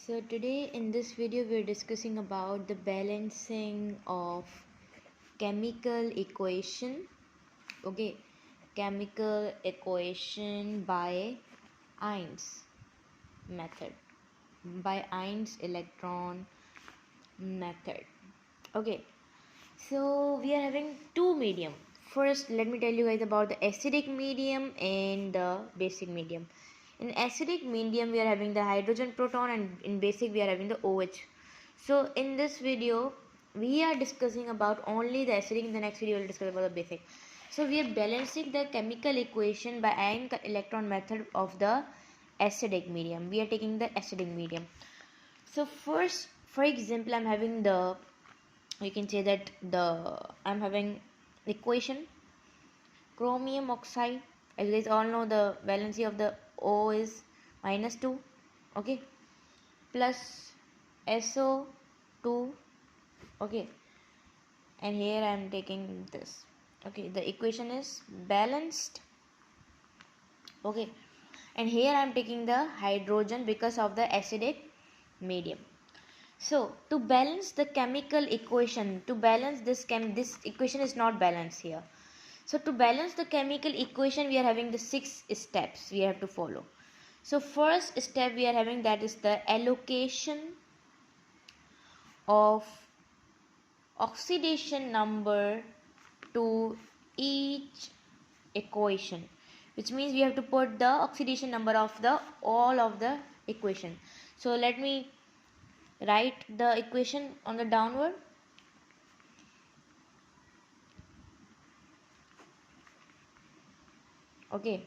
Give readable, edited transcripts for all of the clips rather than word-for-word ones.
So today in this video we are discussing about the balancing of chemical equation. Okay, chemical equation by Einstein method, by Einstein electron method. Okay, so we are having two medium. First, let me tell you guys about the acidic medium and the basic medium. In acidic medium, we are having the hydrogen proton, and in basic, we are having the OH. So, in this video, we are discussing about only the acidic. In the next video, we will discuss about the basic. So, we are balancing the chemical equation by ion electron method of the acidic medium. We are taking the acidic medium. So, first, for example, I'm having the, you can say that I'm having equation chromium oxide. As you guys all know, the valency of the O is -2, okay, plus SO2, okay, and here I am taking this, okay, the equation is balanced, okay, and here I am taking the hydrogen because of the acidic medium. So to balance the chemical equation, to balance this equation is not balanced here. So to balance the chemical equation, we are having the 6 steps we have to follow. So first step we are having, that is the allocation of oxidation number to each equation, which means we have to put the oxidation number of the all of the equation. So let me write the equation on the downward. Okay,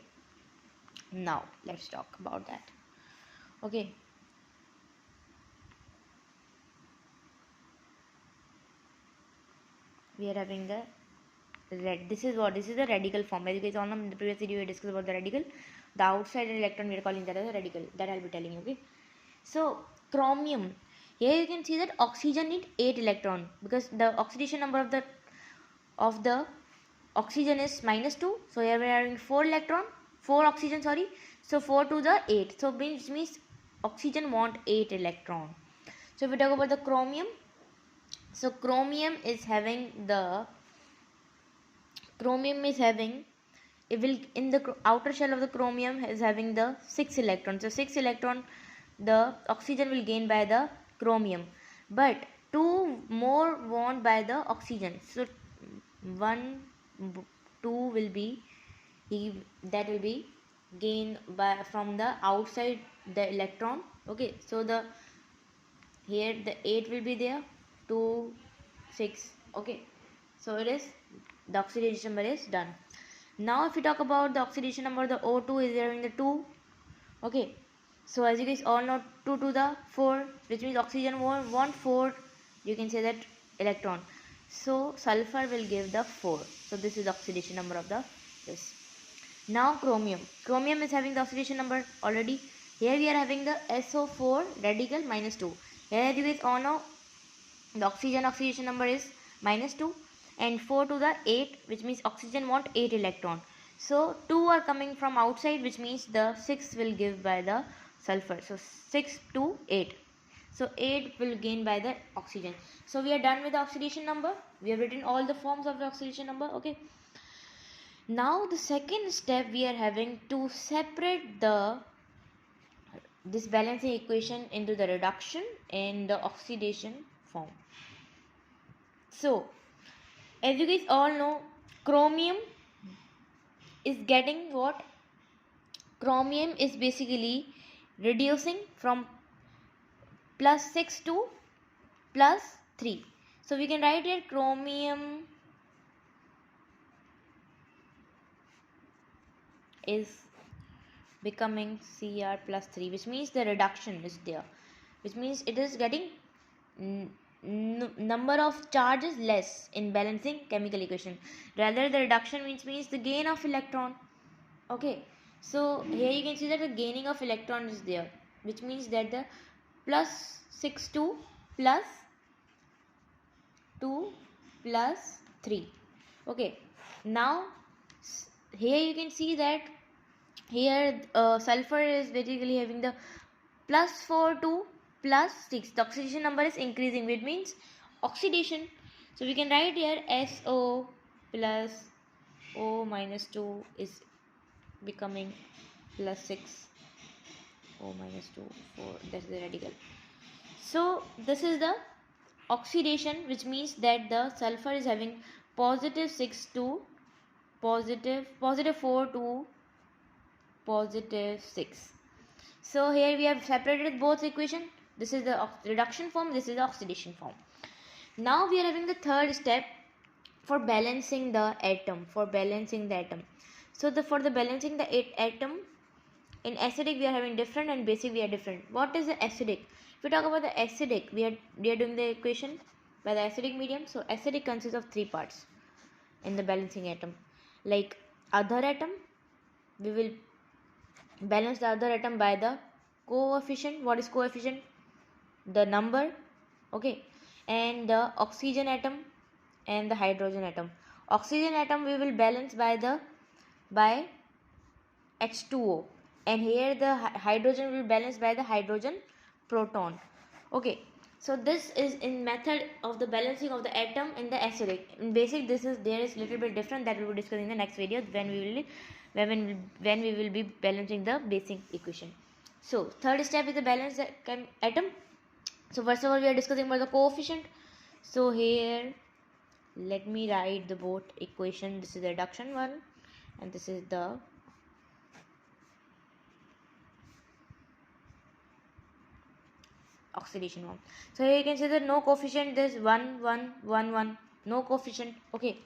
now let's talk about that. Okay, we are having the red. This is the radical form. As you guys all know, in the previous video we discussed about the radical. The outside electron we are calling that as a radical. That I'll be telling you. Okay, so chromium. Here you can see that oxygen need 8 electron because the oxidation number of the oxygen is -2. So here we are having 4 oxygen, sorry. So 4 to the 8. So which means oxygen want 8 electron. So if we talk about the chromium, so chromium is having it will, in the outer shell of the chromium is having the 6 electrons. So 6 electron the oxygen will gain by the chromium, but 2 more want by the oxygen. So 2 will be that will be gained by from the outside the electron. Okay, so the here the 8 will be there, 2, 6. Okay, so it is, the oxidation number is done. Now if we talk about the oxidation number, the O2 is having the 2. Okay, so as you guys all know, 2 to the 4, which means oxygen want 4, you can say that, electron. So sulfur will give the 4. So this is the oxidation number of the this. Now chromium is having the oxidation number already. Here we are having the SO4 radical -2. Here you guys all know the oxidation number is -2 and 4 to the 8, which means oxygen want 8 electron. So 2 are coming from outside, which means the 6 will give by the sulfur. So 6 to 8. So 8 will gain by the oxygen. So we are done with the oxidation number. We have written all the forms of the oxidation number. Okay. Now the second step we are having to separate this balancing equation into the reduction and the oxidation form. So as you guys all know, chromium is getting what? Chromium is basically reducing from +6 to +3. So we can write here chromium is becoming Cr +3, which means the reduction is there, which means it is getting number of charges less in balancing chemical equation. Rather the reduction means the gain of electron. Okay, so here you can see that the gaining of electron is there, which means that the +6 to +2 +3. Okay, now here you can see that here sulfur is basically having the +4 to plus 6. The oxidation number is increasing, which means oxidation. So we can write here SO plus O minus 2 is becoming plus 6. O minus 2, 4, that's the radical. So this is the oxidation, which means that the sulfur is having positive 6 to positive 4 to positive 6. So here we have separated both equation. This is the reduction form, this is the oxidation form. Now we are having the third step for balancing the atom. So for the balancing the atom, in acidic we are having different and basic we are different. What is the acidic? If we talk about the acidic, we are doing the equation by the acidic medium. So acidic consists of 3 parts in the balancing atom. Like other atom, we will balance the other atom by the coefficient. What is coefficient? The number, okay, and the oxygen atom and the hydrogen atom. Oxygen atom we will balance by H2O, and here the hydrogen will balance by the hydrogen proton. Okay, so this is in method of the balancing of the atom in the acidic. In basic, there is little bit different that we will discuss in the next video when we will be balancing the basic equation. So third step is the balance atom. So first of all we are discussing about the coefficient. So here let me write the both equation. This is the reduction one and this is the oxidation one. So here you can see that no coefficient, this 1 1 1 1, no coefficient. Okay,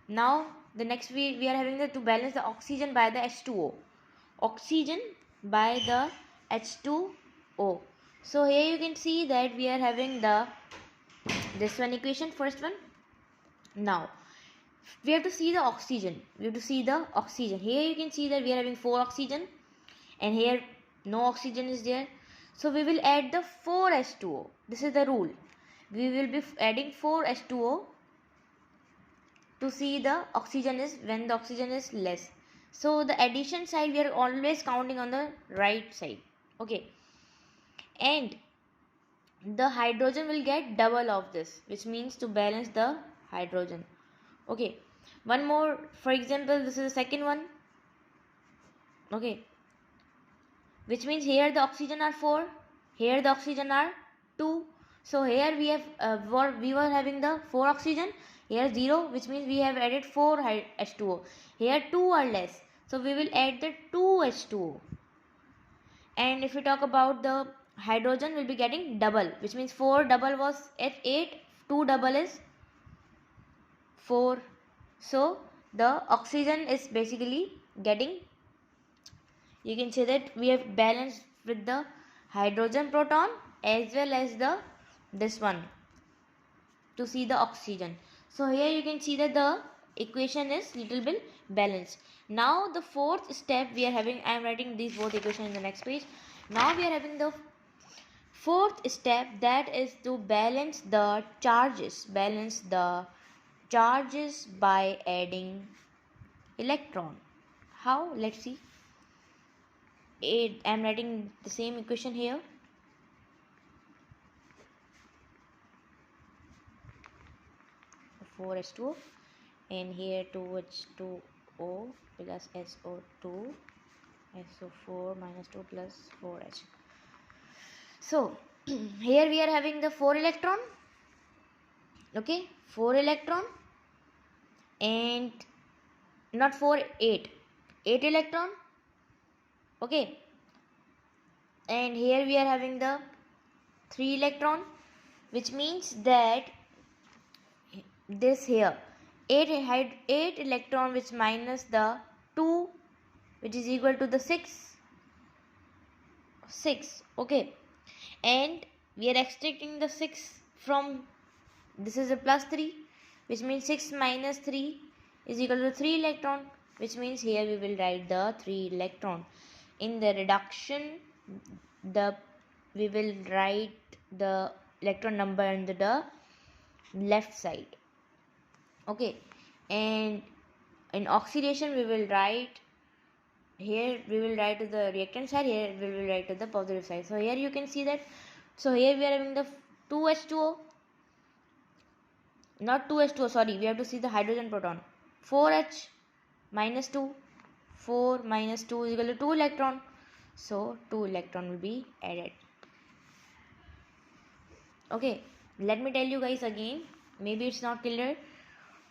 now the next we are having to balance the oxygen by the H2O, oxygen by the H2O. So here you can see that we are having this one equation, first one. Now we have to see the oxygen. Here you can see that we are having 4 oxygen and here no oxygen is there. So we will add the 4 H2O. This is the rule. We will be adding 4 H2O to see the oxygen is when the oxygen is less. So the addition side we are always counting on the right side. Okay. And the hydrogen will get double of this, which means to balance the hydrogen. Okay. One more, for example, this is the second one. Okay. Which means here the oxygen are 4, here the oxygen are 2. So here we have we were having the 4 oxygen, here 0, which means we have added 4 H2O. Here 2 are less, so we will add the 2 H2O. And if we talk about the hydrogen, will be getting double, which means 4 double was at 8, 2 double is 4. So the oxygen is basically getting, you can say that we have balanced with the hydrogen proton as well as this one to see the oxygen. So here you can see that the equation is little bit balanced. Now the fourth step we are having, I am writing these both equations in the next page. Now we are having the fourth step, that is to balance the charges. By adding electron. How? Let's see. I am writing the same equation here. Four H2O and here 2H2O plus SO2, SO4 minus 2 plus 4H. So here we are having the 4 electron. Okay, 4 electron and not 4, 8 electron. Okay, and here we are having the 3 electron, which means that this here 8 electron, which minus the 2, which is equal to the 6. Okay, and we are extracting the 6 from, this is a plus 3, which means 6 minus 3 is equal to 3 electron, which means here we will write the 3 electron. In the reduction, we will write the electron number on the left side. Okay, and in oxidation we will write, here we will write to the reactant side, here we will write to the positive side. So here you can see that So here we are having the 2H2O, not 2H2O, sorry, we have to see the hydrogen proton. 4H minus 2, 4 minus 2 is equal to 2 electron. So 2 electron will be added. Okay, let me tell you guys again, maybe it's not clear.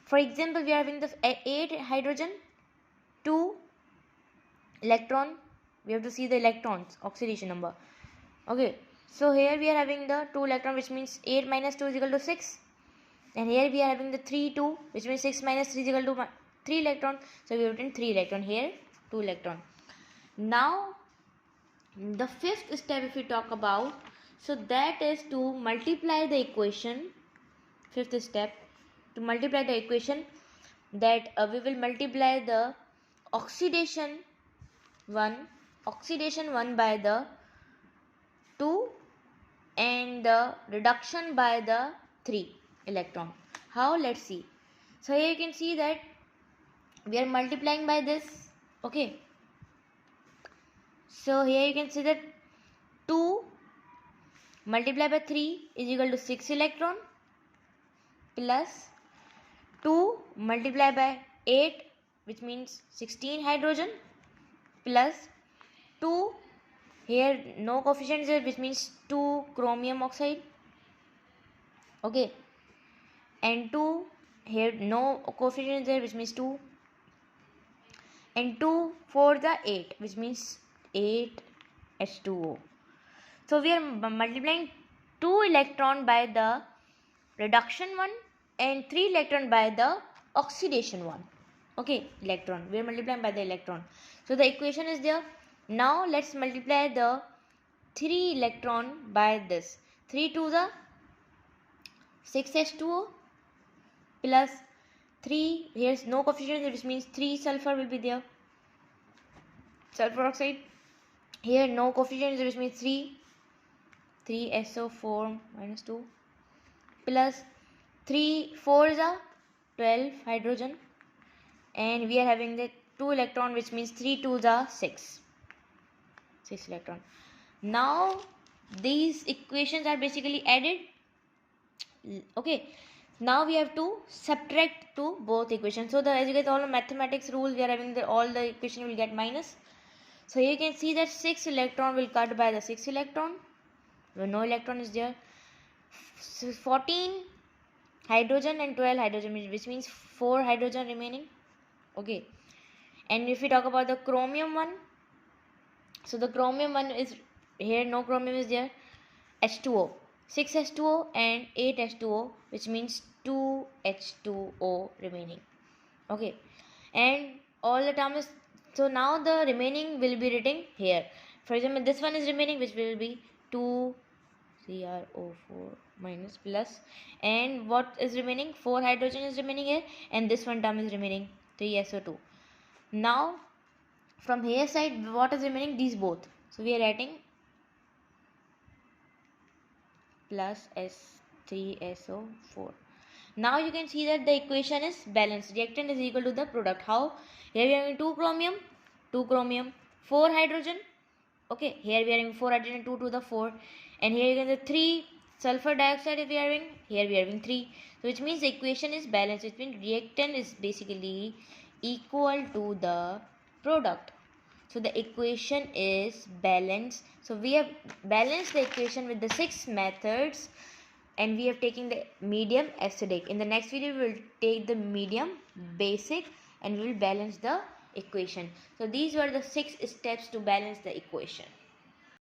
For example, we are having the 8 hydrogen, 2 electron. We have to see the electrons, oxidation number. Okay, so here we are having the 2 electron, which means 8 minus 2 is equal to 6. And here we are having the 3, 2, which means 6 minus 3 is equal to 3 electron. So we have written 3 electron, here 2 electron. Now, the fifth step if we talk about, so that is to multiply the equation. Fifth step, to multiply the equation, that we will multiply the oxidation 1 by the 2 and the reduction by the 3 electron. How? Let's see. So here you can see that we are multiplying by this. Okay. So here you can see that 2 multiplied by 3 is equal to 6 electron, plus 2 multiplied by 8, which means 16 hydrogen, plus 2, here no coefficient is there, which means 2 chromium oxide. Okay, and 2, here no coefficient is there, which means 2, and 2 for the 8, which means 8 H2O. So we are multiplying 2 electron by the reduction 1 and 3 electron by the oxidation 1. Okay, electron. We are multiplying by the electron. So the equation is there. Now let's multiply the 3 electron by this. 3 to the 6H2O plus 3, here's no coefficient, which means 3 sulfur will be there. Sulfur oxide. Here no coefficient, which means 3 SO4 minus 2 plus 3 4 is a 12 hydrogen, and we are having the 2 electron, which means 3 2 is a 6 electron. Now these equations are basically added. Okay, now we have to subtract to both equations. So as you guys all know, mathematics rules, we are having all the equation will get minus. So here you can see that 6 electron will cut by the 6 electron, where no electron is there. 14 hydrogen and 12 hydrogen, which means 4 hydrogen remaining. Okay, and if we talk about the chromium one, so the chromium one is here, no chromium is there. H2O, 6 H2O and 8 H2O, which means 2 H2O remaining. Okay, and all the terms. So now the remaining will be written here. For example, this one is remaining, which will be 2 CrO4 minus plus, and what is remaining? 4 hydrogen is remaining here, and this one term is remaining, 3SO2. Now from here side, what is remaining? These both. So we are writing plus S3SO4. Now you can see that the equation is balanced. Reactant is equal to the product. How? Here we are having 2 chromium, 4 hydrogen. Okay, here we are having 4 hydrogen, 2 to the 4, and here you can the 3 sulfur dioxide if we are having. Here we are having 3. So which means the equation is balanced. Which means reactant is basically equal to the product. So the equation is balanced. So we have balanced the equation with the 6 methods, and we have taken the medium acidic. In the next video we will take the medium basic, and we will balance the equation. So these were the 6 steps to balance the equation.